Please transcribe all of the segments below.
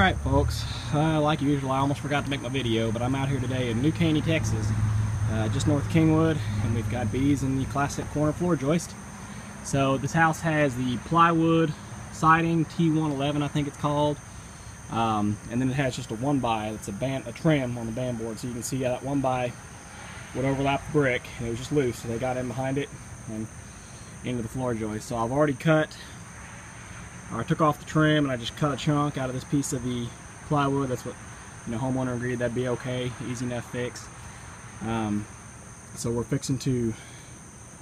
Alright folks, like usual I almost forgot to make my video, but I'm out here today in New Caney, Texas, just north of Kingwood, and we've got bees in the classic corner floor joist. So this house has the plywood siding, T111 I think it's called, and then it has just a 1x, it's a trim on the band board, so you can see that 1x would overlap the brick, and it was just loose, so they got in behind it and into the floor joist. So I've already I took off the trim and I just cut a chunk out of this piece of the plywood. That's what, homeowner agreed that'd be okay, easy enough fix. So we're fixing to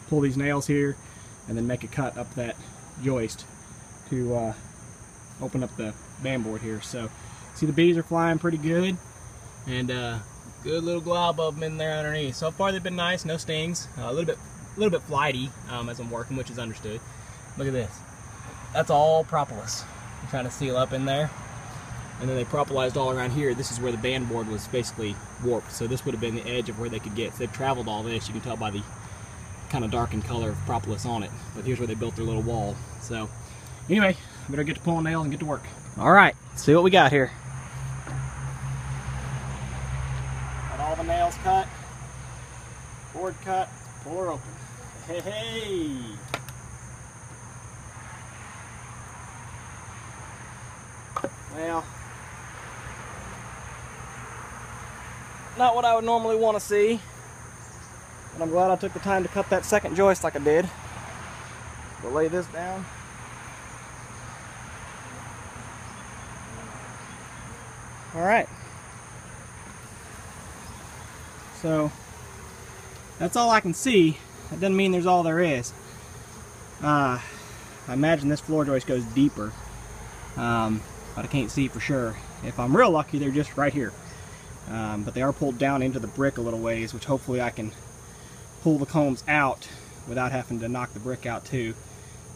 pull these nails here and then make a cut up that joist to open up the band board here. So see, the bees are flying pretty good, and good little glob of them in there underneath. So far they've been nice, no stings. A little bit flighty as I'm working, which is understood. Look at this. That's all propolis. I'm trying to seal up in there. And then they propolized all around here. This is where the band board was basically warped. So this would have been the edge of where they could get. So they've traveled all this. You can tell by the kind of darkened color of propolis on it. But here's where they built their little wall. So anyway, I better get to pulling nails and get to work. Alright, let's see what we got here. Got all the nails cut. Board cut. Pull her open. Hey, hey! Well, not what I would normally want to see, but I'm glad I took the time to cut that second joist like I did. We'll lay this down. Alright. So, that's all I can see. That doesn't mean there's all there is. I imagine this floor joist goes deeper. But I can't see for sure. If I'm real lucky, they're just right here. But they are pulled down into the brick a little ways, which hopefully I can pull the combs out without having to knock the brick out too.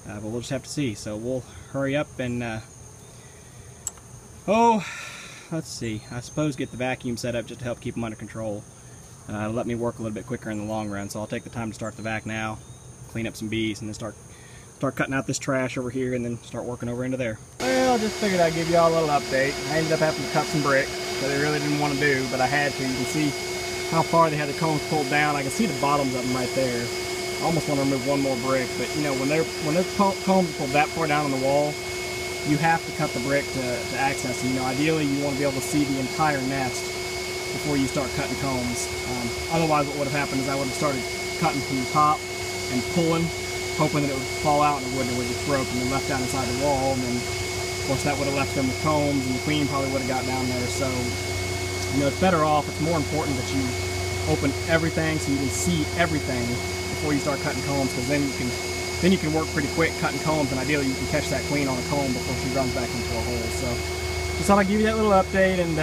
But we'll just have to see. So we'll hurry up and, let's see. I suppose get the vacuum set up just to help keep them under control. Let me work a little bit quicker in the long run. So I'll take the time to start the vac now, clean up some bees, and then start cutting out this trash over here and then start working over into there. Well, I just figured I'd give y'all a little update. I ended up having to cut some brick that I really didn't want to do, but I had to. You can see how far they had the combs pulled down. I can see the bottoms of them right there. I almost want to remove one more brick, but when those combs pulled that far down on the wall, you have to cut the brick to access them. Ideally you want to be able to see the entire nest before you start cutting combs. Otherwise what would have happened is I would have started cutting from the top and pulling, hoping that it would fall out and it wouldn't, it would just broke and then left down inside the wall, and then of course that would have left them with combs and the queen probably would have got down there. So it's better off, it's more important that you open everything so you can see everything before you start cutting combs, because then you can work pretty quick cutting combs, and ideally you can catch that queen on a comb before she runs back into a hole. So just thought I'd give you that little update and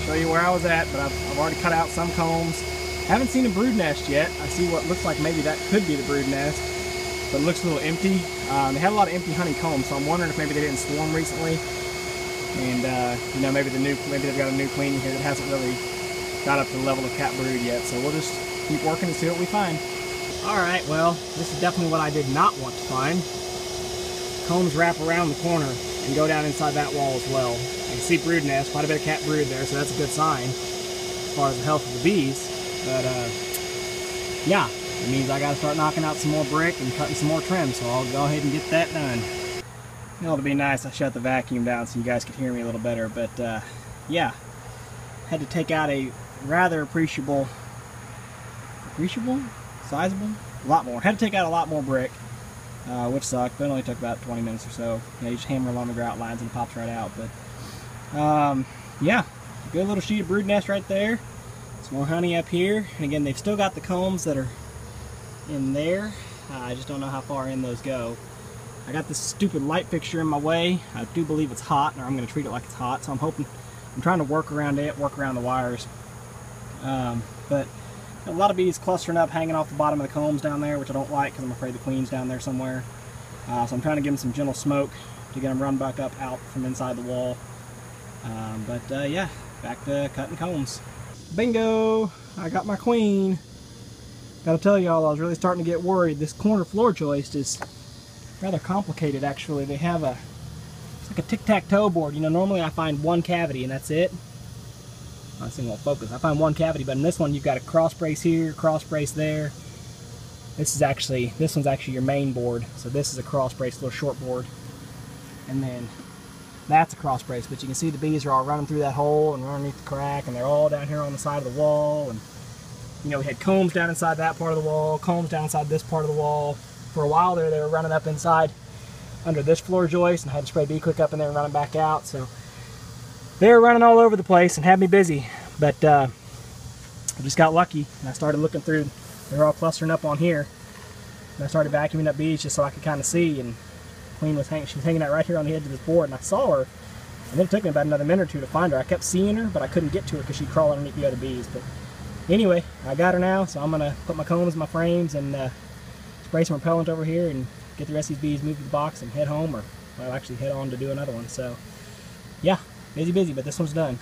show you where I was at, but I've already cut out some combs. Haven't seen a brood nest yet. I see what looks like maybe that could be the brood nest, but it looks a little empty. They had a lot of empty honeycombs, so I'm wondering if maybe they didn't swarm recently, and maybe they've got a new queen here that hasn't really got up to the level of cat brood yet. So we'll just keep working and see what we find. All right, well, this is definitely what I did not want to find. Combs wrap around the corner and go down inside that wall as well. You can see brood nest, quite a bit of cat brood there, so that's a good sign as far as the health of the bees. But yeah. It means I got to start knocking out some more brick and cutting some more trim, so I'll go ahead and get that done. It'll be nice I shut the vacuum down so you guys could hear me a little better, but yeah, had to take out a rather sizable, a lot more. Had to take out a lot more brick, which sucked, but it only took about 20 minutes or so. You just hammer along the grout lines and it pops right out. But yeah, good little sheet of brood nest right there. Some more honey up here, and again they've still got the combs that are in there. I just don't know how far in those go. I got this stupid light fixture in my way. I do believe it's hot, or I'm going to treat it like it's hot, so I'm trying to work around it, work around the wires. But a lot of bees clustering up, hanging off the bottom of the combs down there, which I don't like because I'm afraid the queen's down there somewhere. So I'm trying to give them some gentle smoke to get them run back up out from inside the wall. Yeah, back to cutting combs. Bingo! I got my queen. Gotta tell y'all, I was really starting to get worried. This corner floor joist is rather complicated actually. They have a like a tic-tac-toe board. You know, normally I find one cavity and that's it. This thing won't focus. I find one cavity, but in this one you've got a cross brace here, cross brace there. This one's actually your main board. So this is a cross brace, little short board. And then that's a cross brace, but you can see the bees are all running through that hole and underneath the crack, and they're all down here on the side of the wall. And you know, we had combs down inside that part of the wall, combs down inside this part of the wall. For a while there, they were running up inside under this floor joist, and I had to spray bee quick up in there and run them back out. So they were running all over the place and had me busy, but I just got lucky and I started looking through. They were all clustering up on here, and I started vacuuming up bees just so I could kind of see. And Queen was she was hanging out right here on the edge of this board, and I saw her. And then it took me about another minute or two to find her. I kept seeing her, but I couldn't get to her because she'd crawl underneath the other bees. But anyway, I got her now, so I'm gonna put my combs in my frames and spray some repellent over here and get the rest of these bees moved to the box and head home, or I'll actually head on to do another one. So yeah. Busy, but this one's done.